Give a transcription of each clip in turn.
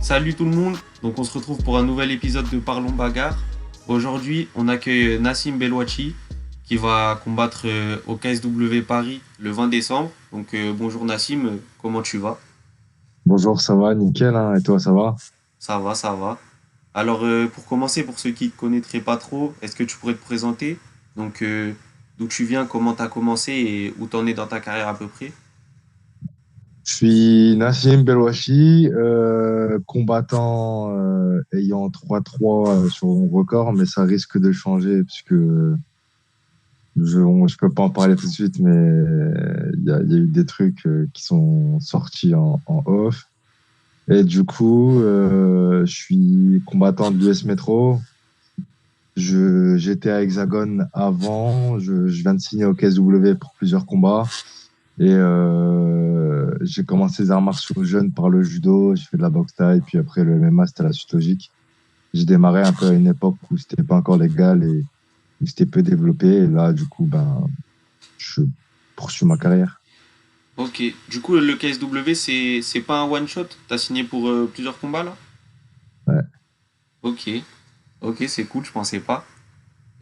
Salut tout le monde, donc on se retrouve pour un nouvel épisode de Parlons Bagarre. Aujourd'hui, on accueille Nassim Belwachi qui va combattre au KSW Paris le 20 décembre. Donc bonjour Nassim, comment tu vas? Bonjour, ça va, nickel, hein, et toi, ça va? Ça va, ça va. Alors pour commencer, pour ceux qui ne te connaîtraient pas trop, est-ce que tu pourrais te présenter? Donc d'où tu viens, comment tu as commencé et où tu en es dans ta carrière à peu près? Je suis Nassim Belwachi, combattant ayant 3-3 sur mon record, mais ça risque de changer puisque je peux pas en parler tout de suite, mais il y a eu des trucs qui sont sortis en off. Et du coup, je suis combattant de l'US Metro. J'étais à Hexagone avant, je viens de signer au KSW pour plusieurs combats. Et j'ai commencé les arts martiaux jeune par le judo, j'ai fait de la boxe thaï, puis après le MMA, c'était la suite logique. J'ai démarré un peu à une époque où c'était pas encore légal et où c'était peu développé. Et là, du coup, ben, je poursuis ma carrière. Ok, du coup le KSW c'est pas un one shot? T'as signé pour plusieurs combats là? Ouais. Ok, ok, c'est cool, je pensais pas.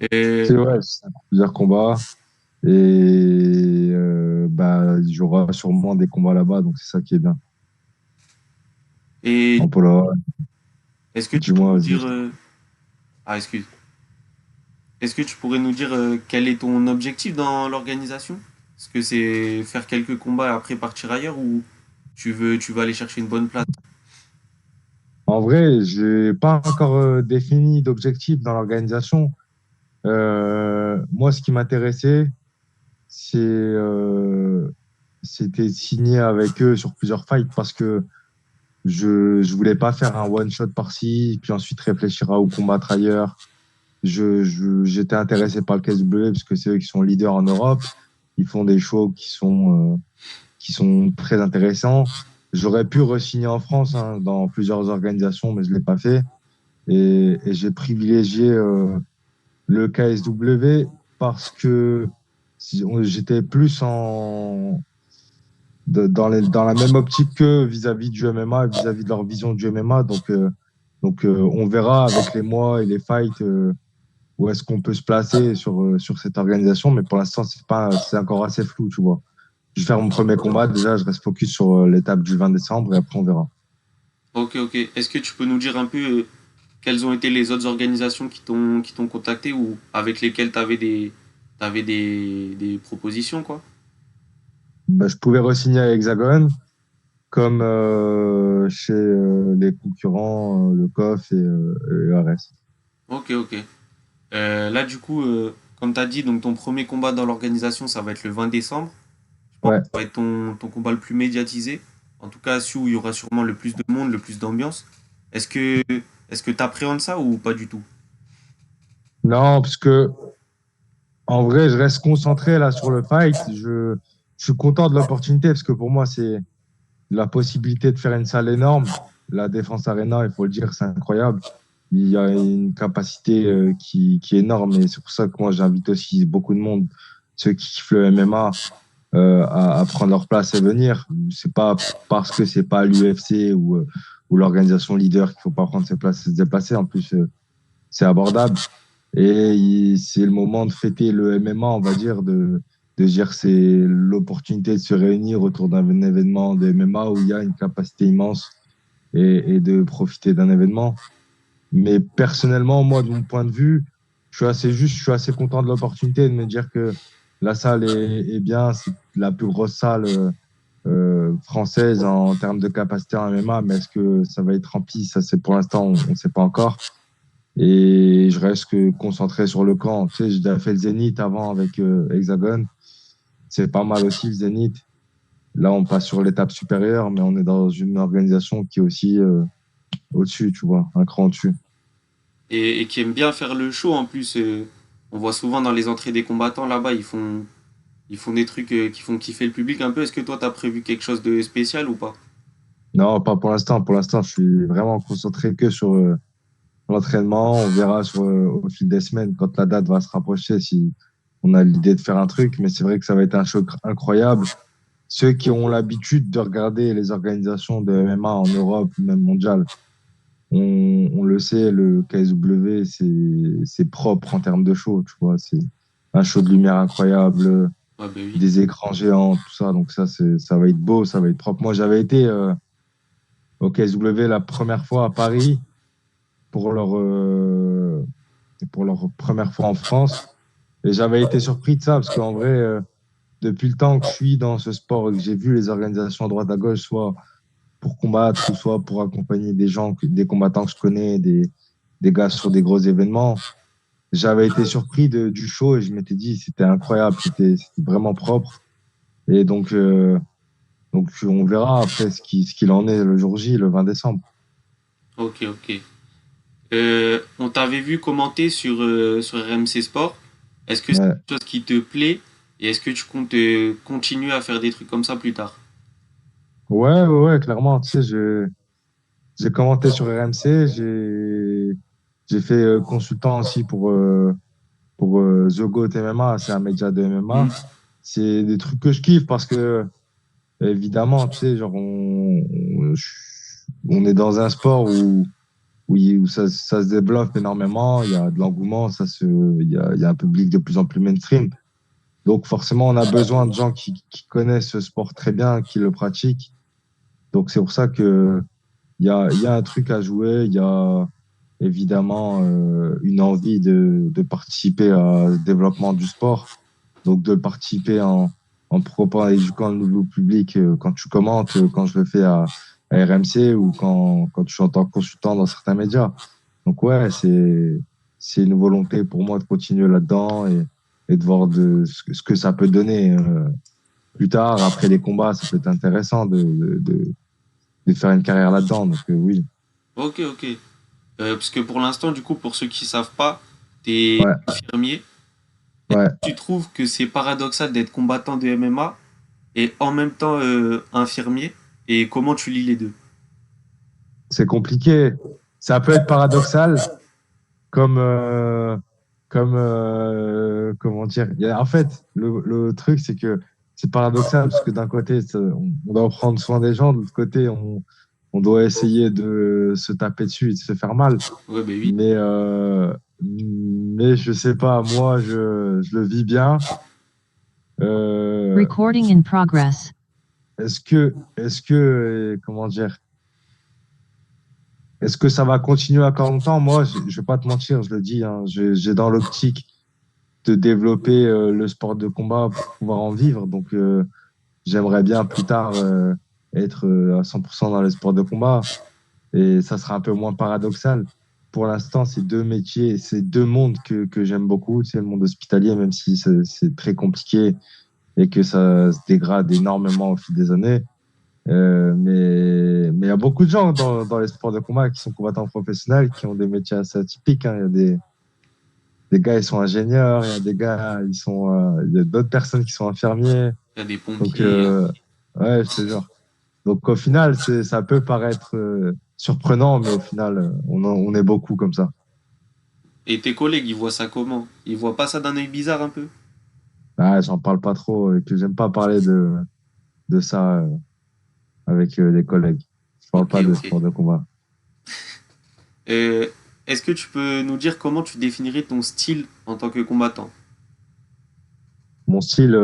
Et, C'est vrai, c'est plusieurs combats. Et bah, il y aura sûrement des combats là-bas, donc c'est ça qui est bien. et En Pologne, est-ce que tu peux dis-moi, nous vas-y. dire... Ah, excuse. Est-ce que tu pourrais nous dire quel est ton objectif dans l'organisation? Est-ce que c'est faire quelques combats et après partir ailleurs ou tu veux aller chercher une bonne place? En vrai, j'ai pas encore défini d'objectif dans l'organisation. Moi, ce qui m'intéressait, c'était signer avec eux sur plusieurs fights parce que je voulais pas faire un one shot par-ci, puis ensuite réfléchir à où combattre ailleurs. J'étais intéressé par le KSW parce que c'est eux qui sont leaders en Europe. Ils font des shows qui sont très intéressants. J'aurais pu re-signer en France, hein, dans plusieurs organisations, mais je l'ai pas fait. Et j'ai privilégié le KSW parce que j'étais plus dans la même optique que vis-à-vis du MMA, vis-à-vis de leur vision du MMA. Donc, on verra avec les mois et les fights où est-ce qu'on peut se placer sur cette organisation. Mais pour l'instant, c'est encore assez flou, tu vois. Je vais faire mon premier combat. Déjà, je reste focus sur l'étape du 20 décembre et après, on verra. Ok, ok. Est-ce que tu peux nous dire un peu quelles ont été les autres organisations qui t'ont contacté ou avec lesquelles t'avais des propositions, quoi? Bah, je pouvais re-signer à Hexagone, comme chez les concurrents, le COF et ERS. Ok, ok. Là, du coup, comme tu as dit, donc ton premier combat dans l'organisation, ça va être le 20 décembre. Je pense que Ouais. ça va être ton combat le plus médiatisé. En tout cas, celui où il y aura sûrement le plus de monde, le plus d'ambiance. Est-ce que est-ce que tu appréhendes ça ou pas du tout? Non, parce que en vrai, je reste concentré là sur le fight. Je suis content de l'opportunité parce que pour moi, c'est la possibilité de faire une salle énorme. La Défense Arena, il faut le dire, c'est incroyable. Il y a une capacité qui est énorme et c'est pour ça que moi, j'invite aussi beaucoup de monde, ceux qui kiffent le MMA, à prendre leur place et venir. C'est pas parce que c'est pas l'UFC ou l'organisation leader qu'il faut pas prendre ses places et se déplacer. En plus, c'est abordable. Et c'est le moment de fêter le MMA, on va dire, de dire c'est l'opportunité de se réunir autour d'un événement de MMA où il y a une capacité immense et de profiter d'un événement. Mais personnellement, moi, de mon point de vue, je suis assez content de l'opportunité de me dire que la salle est bien, c'est la plus grosse salle française en termes de capacité en MMA, mais est-ce que ça va être rempli? Ça, c'est pour l'instant, on ne sait pas encore. Et je reste que concentré sur le camp. Tu sais, j'ai déjà fait le Zénith avant avec Hexagone. C'est pas mal aussi le Zénith. Là, on passe sur l'étape supérieure, mais on est dans une organisation qui est aussi au-dessus, tu vois, un cran au-dessus. Et qui aime bien faire le show en plus. On voit souvent dans les entrées des combattants là-bas, ils font des trucs qui font kiffer le public un peu. Est-ce que toi, t'as prévu quelque chose de spécial ou pas? Non, pas pour l'instant. Pour l'instant, je suis vraiment concentré que sur l'entraînement. On verra au fil des semaines quand la date va se rapprocher si on a l'idée de faire un truc. Mais c'est vrai que ça va être un choc incroyable. Ceux qui ont l'habitude de regarder les organisations de MMA en Europe, même mondiale, on le sait, le KSW, c'est propre en termes de show, tu vois. C'est un show de lumière incroyable, Ouais, bah oui. des écrans géants, tout ça. Donc ça va être beau, ça va être propre. Moi, j'avais été au KSW la première fois à Paris pour pour leur première fois en France. Et j'avais été surpris de ça, parce qu'en vrai, depuis le temps que je suis dans ce sport et que j'ai vu les organisations à droite à gauche, soit pour combattre ou soit pour accompagner des gens, des combattants que je connais, des gars sur des gros événements, j'avais été surpris du show et je m'étais dit c'était incroyable, c'était vraiment propre. Et donc on verra après ce qu'il en est le jour J, le 20 décembre. Ok, ok. On t'avait vu commenter sur RMC Sport. Est-ce que c'est Ouais. quelque chose qui te plaît et est-ce que tu comptes continuer à faire des trucs comme ça plus tard? Ouais, clairement. Tu sais, j'ai commenté sur RMC, j'ai fait consultant aussi pour The Goat MMA, c'est un média de MMA. Hmm. C'est des trucs que je kiffe parce que, évidemment, tu sais, genre, on est dans un sport où ça se développe énormément, il y a de l'engouement, il y a un public de plus en plus mainstream. Donc, forcément, on a besoin de gens qui connaissent ce sport très bien, qui le pratiquent. Donc, c'est pour ça que il y a un truc à jouer, il y a évidemment une envie de participer au développement du sport, donc de participer en proposant éduquant le nouveau public quand tu commentes, quand je le fais à RMC ou quand je suis en tant que consultant dans certains médias. Donc ouais, c'est une volonté pour moi de continuer là-dedans et de voir ce que ça peut donner plus tard, après les combats, ça peut être intéressant de faire une carrière là-dedans. Donc oui, Ok, ok. Parce que pour l'instant, du coup, pour ceux qui savent pas, t'es ouais, infirmier. ouais. Tu trouves que c'est paradoxal d'être combattant de MMA et en même temps infirmier? Et comment tu lis les deux? C'est compliqué. Ça peut être paradoxal, comme, comment dire. En fait, le truc, c'est que c'est paradoxal parce que d'un côté, on doit prendre soin des gens, de l'autre côté, on doit essayer de se taper dessus et de se faire mal. Ouais, bah oui. Mais je sais pas, moi, je le vis bien. Euh, Recording in progress. comment dire, est-ce que ça va continuer encore longtemps? Moi, je vais pas te mentir, je le dis, hein, j'ai dans l'optique de développer le sport de combat pour pouvoir en vivre. Donc, j'aimerais bien plus tard être à 100% dans les sports de combat. Et ça sera un peu moins paradoxal. Pour l'instant, c'est deux métiers, c'est deux mondes que j'aime beaucoup. C'est le monde hospitalier, même si c'est très compliqué et que ça se dégrade énormément au fil des années. Mais il y a beaucoup de gens dans les sports de combat qui sont combattants professionnels, qui ont des métiers assez atypiques, hein. Il y a des gars, ils sont ingénieurs, il y a des gars, il y a d'autres personnes qui sont infirmiers. Il y a des Donc, pompiers. ouais, je te jure. Donc, au final, ça peut paraître surprenant, mais au final, on est beaucoup comme ça. Et tes collègues, ils voient ça comment? Ils voient pas ça d'un œil bizarre un peu? Ah, j'en parle pas trop et que j'aime pas parler de ça avec les collègues. Je parle Ok, pas de ok. sport de combat. Euh, Est-ce que tu peux nous dire comment tu définirais ton style en tant que combattant? Mon style,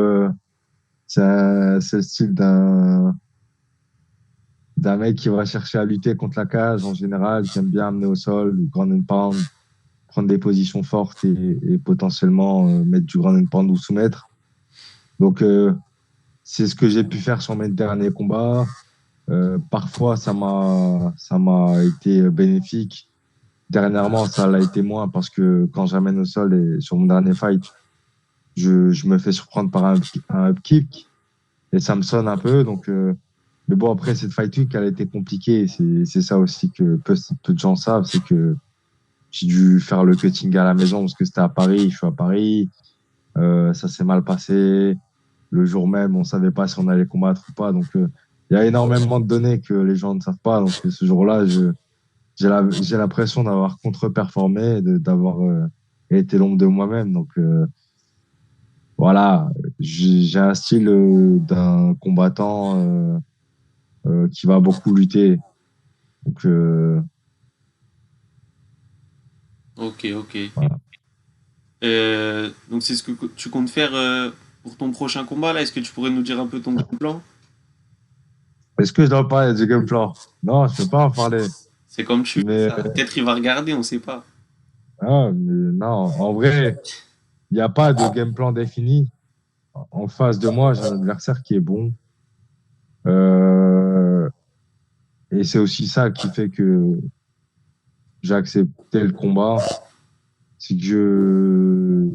c'est le style d'un mec qui va chercher à lutter contre la cage en général, qui aime bien amener au sol, du ground and pound, prendre des positions fortes et potentiellement mettre du ground and pound ou soumettre. Donc, c'est ce que j'ai pu faire sur mes derniers combats. Parfois, ça m'a été bénéfique. Dernièrement, ça l'a été moins parce que quand j'amène au sol et sur mon dernier fight, je me fais surprendre par un up kick et ça me sonne un peu. Donc, mais bon, après, cette fight week, elle a été compliquée. C'est ça aussi que peu de gens savent, c'est que j'ai dû faire le cutting à la maison parce que c'était à Paris. Je suis à Paris. Ça s'est mal passé. Le jour même, on savait pas si on allait combattre ou pas. Donc, il y a énormément de données que les gens ne savent pas. Donc, ce jour-là, j'ai l'impression d'avoir contre-performé, d'avoir été l'ombre de moi-même. Donc, voilà, j'ai un style d'un combattant qui va beaucoup lutter. Donc, Ok, ok. Voilà. Donc c'est ce que tu comptes faire pour ton prochain combat là. Est-ce que tu pourrais nous dire un peu ton game plan? Est-ce que je dois parler du game plan? Non, je ne peux pas en parler. C'est comme tu veux, Mais, ça. Peut-être il va regarder, on sait pas. non, en vrai, il n'y a pas de game plan défini. En face de moi, j'ai un adversaire qui est bon. Euh, et c'est aussi ça qui fait que j'ai accepté le combat. C'est que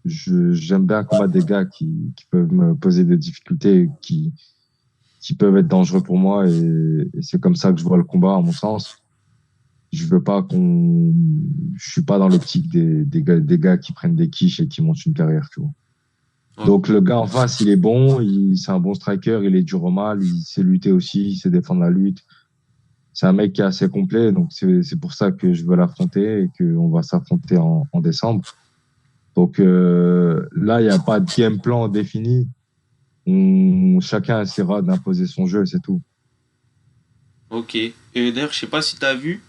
j'aime bien combattre des gars qui peuvent me poser des difficultés, qui peuvent être dangereux pour moi. Et c'est comme ça que je vois le combat, à mon sens. Je veux pas je suis pas dans l'optique des gars qui prennent des quiches et qui montent une carrière, tu vois. Ok, Donc, le gars en face, il est bon, c'est un bon striker, il est dur au mal, il sait lutter aussi, il sait défendre la lutte. C'est un mec qui est assez complet, donc c'est pour ça que je veux l'affronter et qu'on va s'affronter en décembre. Donc là, il n'y a pas de game plan défini. Chacun essaiera d'imposer son jeu, c'est tout. ok. D'ailleurs, je sais pas si t'as vu,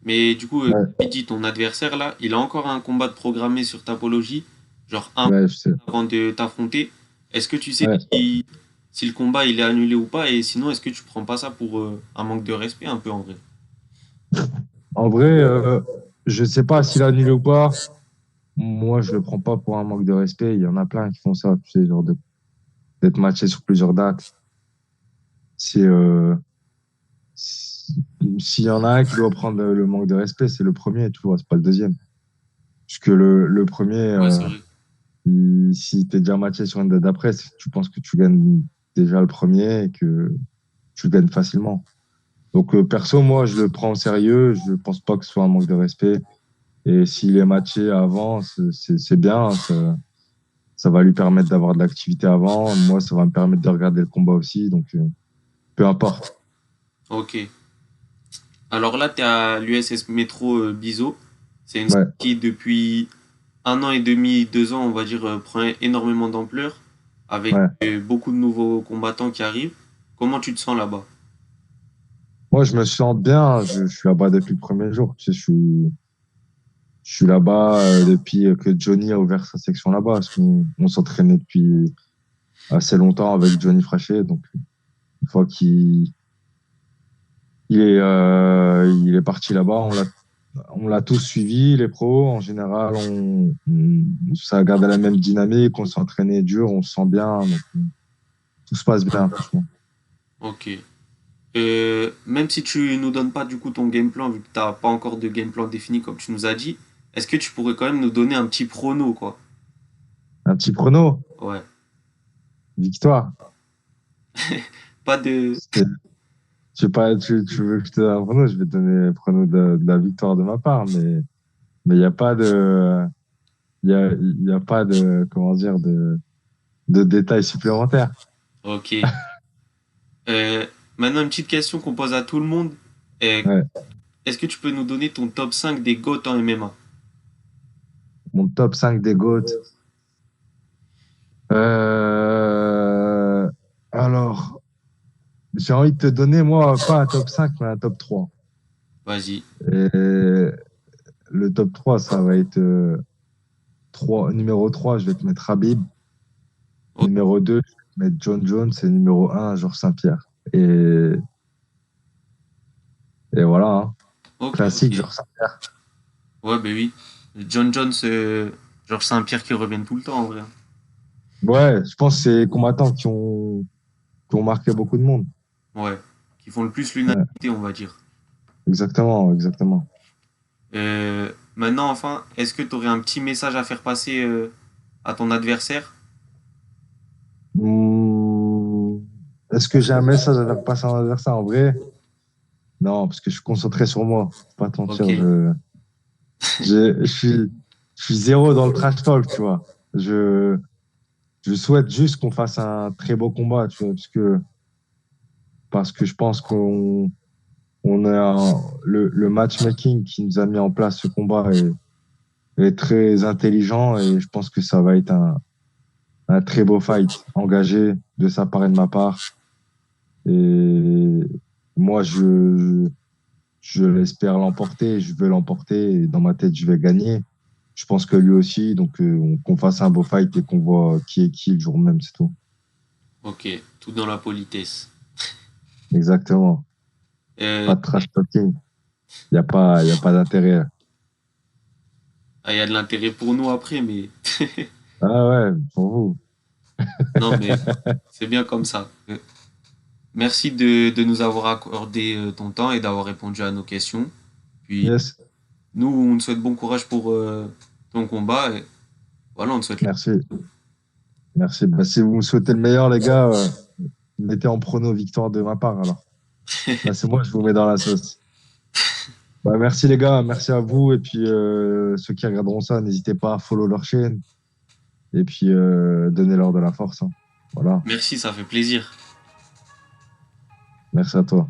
mais du coup, Ouais, Pity, ton adversaire là, il a encore un combat de programmé sur Tapologie, genre un mois ouais, je sais. avant de t'affronter. Est-ce que tu sais Ouais. si le combat il est annulé ou pas? Et sinon, est-ce que tu prends pas ça pour un manque de respect un peu en vrai? En vrai, je sais pas s'il a annulé ou pas. Moi, je le prends pas pour un manque de respect. Il y en a plein qui font ça, tu sais, d'être matché sur plusieurs dates. C'est s'il y en a un qui doit prendre le manque de respect, c'est le premier, tu vois, c'est pas le deuxième. Puisque le premier, Ouais, c'est vrai. si tu es déjà matché sur une date d'après, tu penses que tu gagnes déjà le premier et que tu gagnes facilement. Donc, perso, moi, je le prends au sérieux. Je pense pas que ce soit un manque de respect. Et s'il est matché avant, c'est bien. Ça va lui permettre d'avoir de l'activité avant. Moi, ça va me permettre de regarder le combat aussi. Donc, peu importe. Ok. Alors là, tu es à l'USS Métro Bizo. C'est une salle Ouais, qui, depuis un an et demi, 2 ans, on va dire, prend énormément d'ampleur, avec ouais. beaucoup de nouveaux combattants qui arrivent. Comment tu te sens là-bas? Moi, je me sens bien. Je suis là-bas depuis le premier jour. Tu sais, je suis là-bas depuis que Johnny a ouvert sa section là-bas. Parce qu'on s'entraînait depuis assez longtemps avec Johnny Frachet. Donc, une fois il est parti là-bas, on l'a tous suivi, les pros. En général, ça a gardé la même dynamique. On s'entraînait dur, on se sent bien. Donc, tout se passe bien, franchement. Ok. Même si tu nous donnes pas du coup ton game plan, vu que t'as pas encore de game plan défini comme tu nous as dit, est-ce que tu pourrais quand même nous donner un petit prono, quoi? Un petit prono, Ouais. victoire. Pas de. C'est- Je sais pas, tu veux que je te donne un prono, je vais te donner le prono de la victoire de ma part, mais il n'y a pas il y a pas de, comment dire, de détails supplémentaires. Ok. Maintenant, une petite question qu'on pose à tout le monde. Euh, Ouais. Est-ce que tu peux nous donner ton top 5 des GOAT en MMA? Mon top 5 des GOAT. Euh, alors, j'ai envie de te donner, moi, pas un top 5 mais un top 3. Vas-y. Et le top 3 ça va être 3, numéro 3 je vais te mettre Habib. O- Numéro 2 je vais te mettre John Jones. Et numéro 1 Georges Saint-Pierre. Et voilà, hein. Ok, Classique, ok. Georges Saint-Pierre. Ouais, ben oui. John Jones, Georges Saint-Pierre qui reviennent tout le temps en vrai. Ouais, je pense que c'est les combattants qui ont marqué beaucoup de monde. Ouais. Qui font le plus Ouais, l'unanimité, on va dire. exactement, exactement. Maintenant, enfin, est-ce que tu aurais un petit message à faire passer à ton adversaire? Mmh, Est-ce que j'ai un message à faire passer à un adversaire en vrai? Non, parce que je suis concentré sur moi. Faut pas te Ok. mentir, je suis zéro dans le trash talk, tu vois. Je, je souhaite juste qu'on fasse un très beau combat, tu vois, parce que je pense on a le matchmaking qui nous a mis en place ce combat est très intelligent et je pense que ça va être un très beau fight, engagé de sa part et de ma part. Et moi, je l'espère l'emporter, je veux l'emporter. Et dans ma tête, je vais gagner. Je pense que lui aussi. Donc, qu'on fasse un beau fight et qu'on voit qui est qui le jour même, c'est tout. Ok, tout dans la politesse. Exactement. Euh, Pas de trash talking. Y a pas d'intérêt. il y a de l'intérêt pour nous après, mais Ah ouais, pour vous. non, mais c'est bien comme ça. Merci de nous avoir accordé ton temps et d'avoir répondu à nos questions. Puis Yes. nous, on te souhaite bon courage pour ton combat. Et voilà, on te souhaite. Merci. Merci. Bah, si vous me souhaitez le meilleur, les gars, mettez en prono victoire de ma part, alors. Là, c'est moi, je vous mets dans la sauce. Bah, merci, les gars. Merci à vous. Et puis, ceux qui regarderont ça, n'hésitez pas à follow leur chaîne. Et puis, donnez-leur de la force, hein. Voilà. Merci, ça fait plaisir. Merci à toi.